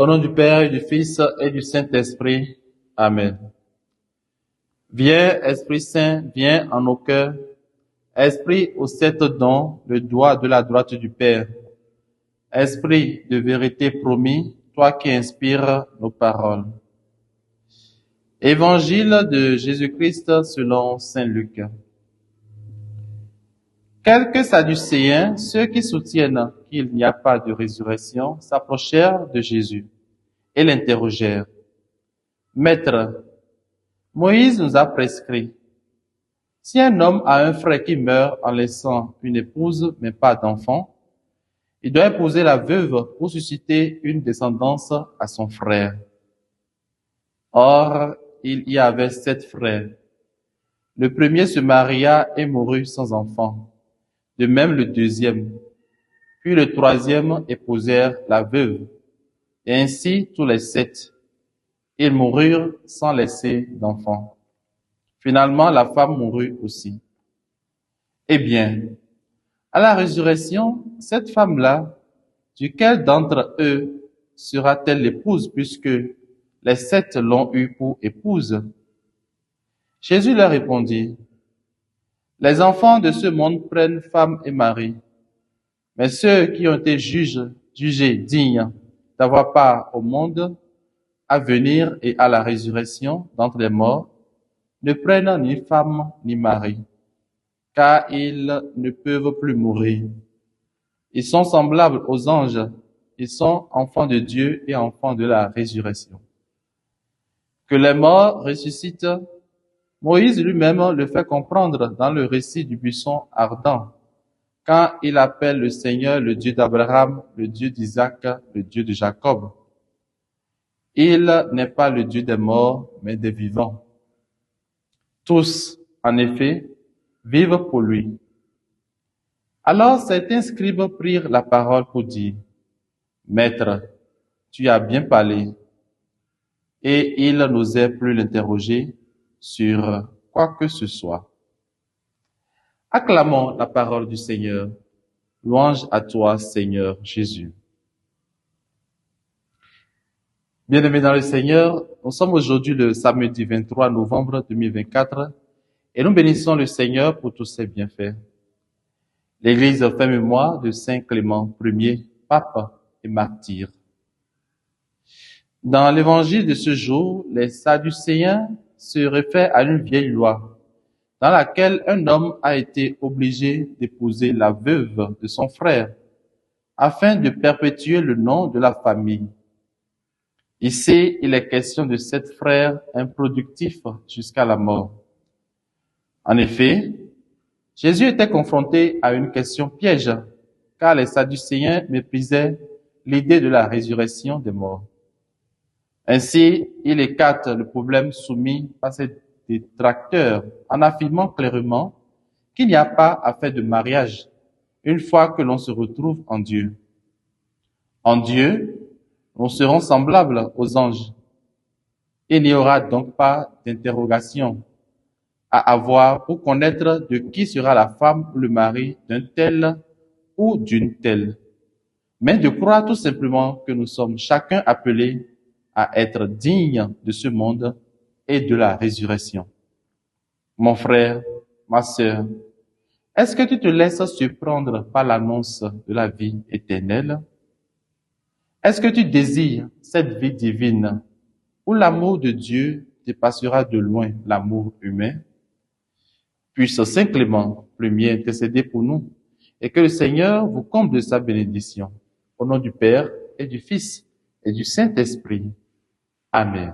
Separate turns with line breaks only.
Au nom du Père et du Fils et du Saint-Esprit. Amen. Viens, Esprit Saint, viens en nos cœurs. Esprit aux 7 dons, le doigt de la droite du Père. Esprit de vérité promis, toi qui inspires nos paroles. Évangile de Jésus-Christ selon Saint Luc. Quelques Sadducéens, ceux qui soutiennent qu'il n'y a pas de résurrection, s'approchèrent de Jésus et l'interrogèrent. Maître, Moïse nous a prescrit, si un homme a un frère qui meurt en laissant une épouse mais pas d'enfant, il doit épouser la veuve pour susciter une descendance à son frère. Or, il y avait 7 frères. Le premier se maria et mourut sans enfant. De même le deuxième. Puis le troisième épousèrent la veuve. Et ainsi tous les 7. Ils moururent sans laisser d'enfant. Finalement, la femme mourut aussi. Eh bien, à la résurrection, cette femme-là, duquel d'entre eux sera-t-elle l'épouse, puisque les 7 l'ont eue pour épouse? Jésus leur répondit, les enfants de ce monde prennent femme et mari, mais ceux qui ont été jugés dignes d'avoir part au monde à venir et à la résurrection d'entre les morts, ne prennent ni femme ni mari, car ils ne peuvent plus mourir. Ils sont semblables aux anges, ils sont enfants de Dieu et enfants de la résurrection. Que les morts ressuscitent, Moïse lui-même le fait comprendre dans le récit du buisson ardent, quand il appelle le Seigneur le Dieu d'Abraham, le Dieu d'Isaac, le Dieu de Jacob. Il n'est pas le Dieu des morts, mais des vivants. Tous, en effet, vivent pour lui. Alors certains scribes prirent la parole pour dire, Maître, tu as bien parlé. Et ils n'osaient plus l'interroger sur quoi que ce soit. Acclamons la parole du Seigneur. Louange à toi, Seigneur Jésus. Bien-aimés dans le Seigneur, nous sommes aujourd'hui le samedi 23 novembre 2024 et nous bénissons le Seigneur pour tous ses bienfaits. L'Église fait mémoire de Saint Clément Ier, pape et martyr. Dans l'évangile de ce jour, les Sadducéens se réfèrent à une vieille loi dans laquelle un homme a été obligé d'épouser la veuve de son frère afin de perpétuer le nom de la famille. Ici, il est question de 7 frères improductifs jusqu'à la mort. En effet, Jésus était confronté à une question piège, car les Sadducéens méprisaient l'idée de la résurrection des morts. Ainsi, il écarte le problème soumis par ses détracteurs en affirmant clairement qu'il n'y a pas à faire de mariage une fois que l'on se retrouve en Dieu. En Dieu, nous serons semblables aux anges. Il n'y aura donc pas d'interrogation à avoir pour connaître de qui sera la femme ou le mari d'un tel ou d'une telle, mais de croire tout simplement que nous sommes chacun appelés à être dignes de ce monde et de la résurrection. Mon frère, ma sœur, est-ce que tu te laisses surprendre par l'annonce de la vie éternelle? Est-ce que tu désires cette vie divine où l'amour de Dieu dépassera de loin l'amour humain? Puisse Saint Clément Ier intercéder pour nous et que le Seigneur vous comble de sa bénédiction. Au nom du Père et du Fils et du Saint-Esprit. Amen.